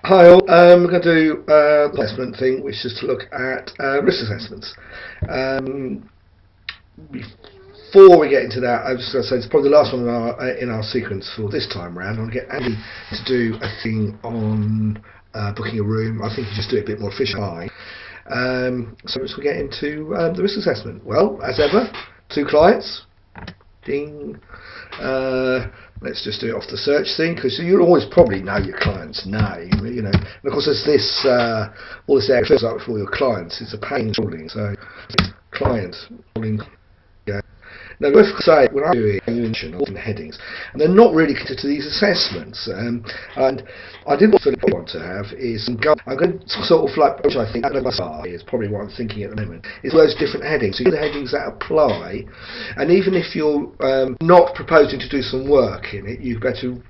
Hi all, we're going to do assessment thing, which is to look at risk assessments. Before we get into that, I was going to say it's probably the last one in our sequence for this time round. I want to get Andy to do a thing on booking a room. I think you just do it a bit more efficiently. So as we get into the risk assessment, well, as ever, 2 clients. Ding. Let's just do it off the search thing, because you always probably know your client's name, you know. And of course, there's this all this area fills up for your clients. It's a pain calling. So, client calling. Yeah. Now, I have to say, when I do it, all in headings, and they're not really connected to these assessments. And I did want to have is I'm going to sort of like, which I think is probably what I'm thinking at the moment, is those different headings. So you get the headings that apply, and even if you're not proposing to do some work in it, you better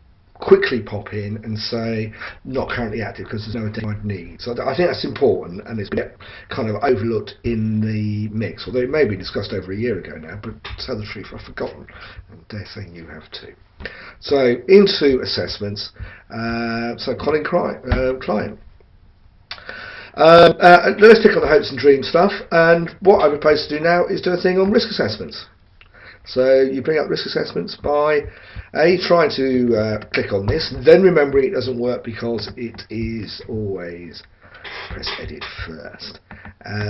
quickly pop in and say not currently active because there's no identified need. So I think that's important, and it's been kind of overlooked in the mix, although it may be discussed over a year ago now, but to tell the truth, I've forgotten, and dare say you have too. So into assessments. So Colin client. Let's pick on the hopes and dreams stuff, and what I propose to do now is do a thing on risk assessments. So you bring up risk assessments by trying to click on this, then remembering it doesn't work because it is always press edit first.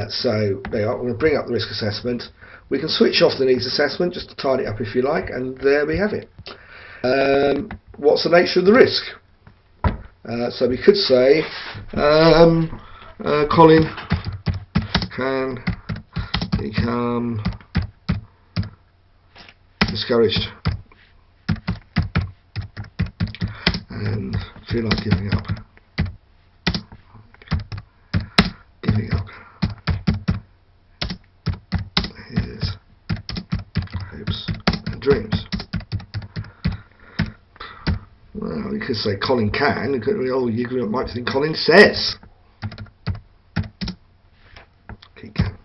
So there you are. We're going to bring up the risk assessment. We can switch off the needs assessment just to tidy it up if you like, and there we have it. What's the nature of the risk? So we could say Colin can become discouraged and feel like giving up. His hopes and dreams. Well, you could say Colin can. You might think Colin says. He can.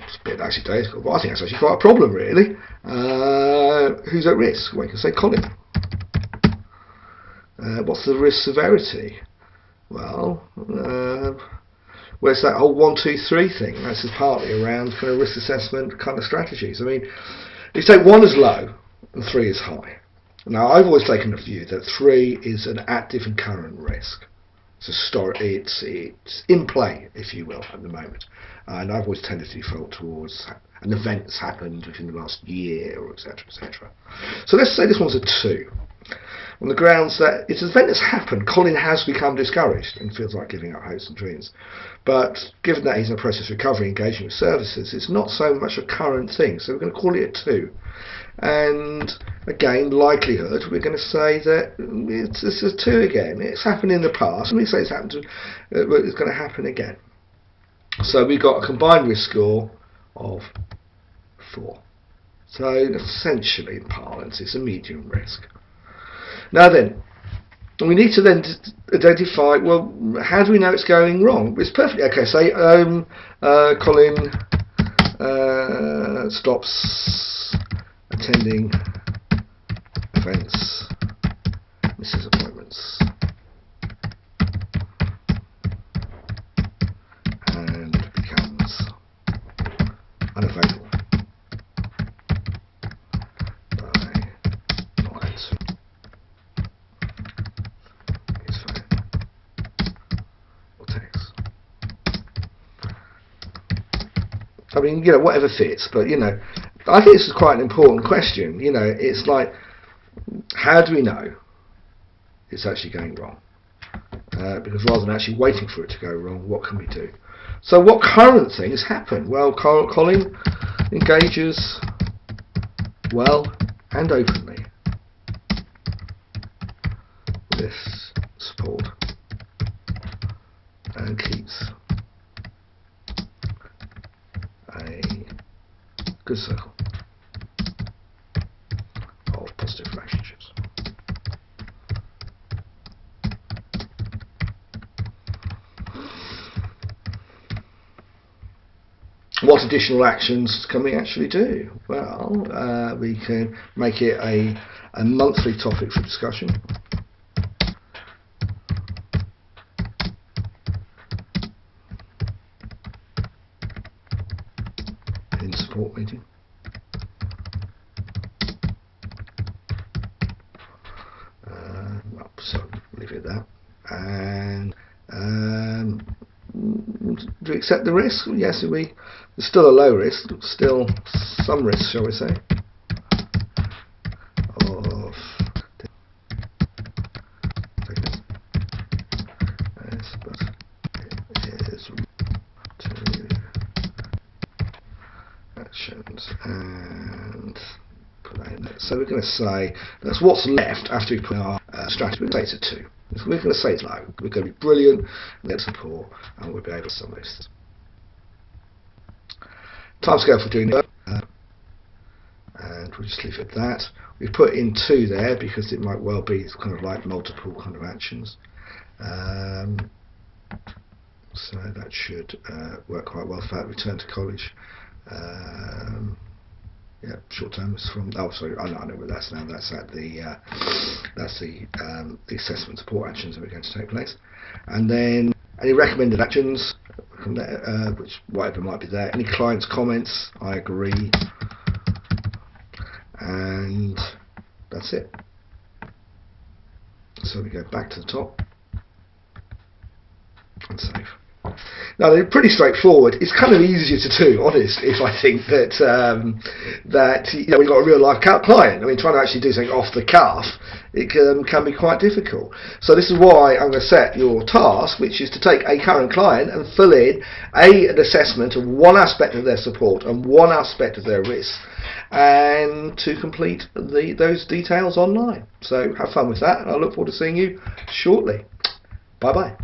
It's a bit lackadaisical, but I think that's actually quite a problem, really. Who's at risk? Well, you can say Colin. What's the risk severity? Well, where's that whole 1, 2, 3 thing? That's just partly around kind of risk assessment kind of strategies. I mean, if you take 1 as low and 3 as high. Now, I've always taken the view that 3 is an active and current risk. It's in play, if you will, at the moment. And I've always tended to default towards an event that's happened within the last year, or etc., etc. So let's say this one's a 2. On the grounds that it's an event that's happened, Colin has become discouraged and feels like giving up hopes and dreams. But given that he's in a process of recovery, engaging with services, it's not so much a current thing. So we're going to call it a 2. And again, likelihood, we're going to say that it's a 2 again. It's happened in the past, and we say it's going to happen again. So we've got a combined risk score of 4. So essentially, in parlance, it's a medium risk. Now then, we need to then identify, well, how do we know it's going wrong? It's perfectly okay. Say Colin stops attending events, misses appointments, and becomes unavailable by clients. His phone or text. I mean, you know, whatever fits, but you know, I think this is quite an important question. You know, it's like, how do we know it's actually going wrong? Because rather than actually waiting for it to go wrong, what can we do? So what current thing has happened? Well, Colin engages well and openly with support and keeps a good circle of positive relationships. What additional actions can we actually do? Well, we can make it a monthly topic for discussion. support meeting. Well, so leave it at that. And do we accept the risk? Yes, there's still a low risk, still some risk, shall we say, of yes, but it is to actions and put that in there. So we're going to say that's what's left after we put our strategy. We're going to say it's a 2. We're going to say it's low. We're going to be brilliant, get support, and we'll be able to sum this. Timescale for doing it, and we'll just leave it at that. We've put in 2 there because it might well be kind of like multiple kind of actions. So that should work quite well for that. Return to college. Yeah, short term is from. Oh, sorry, I know where that's now. That's at the the assessment support actions that are going to take place, and then any recommended actions from there, which whatever might be there. Any clients' comments, I agree, and that's it. So we go back to the top and save. Now they're pretty straightforward. It's kind of easier to do, honest, if I think that that when you've got a real life client. I mean, trying to actually do something off the cuff, it can be quite difficult. So this is why I'm going to set your task, which is to take a current client and fill in an assessment of one aspect of their support and one aspect of their risk, and to complete those details online. So have fun with that, and I look forward to seeing you shortly. Bye bye.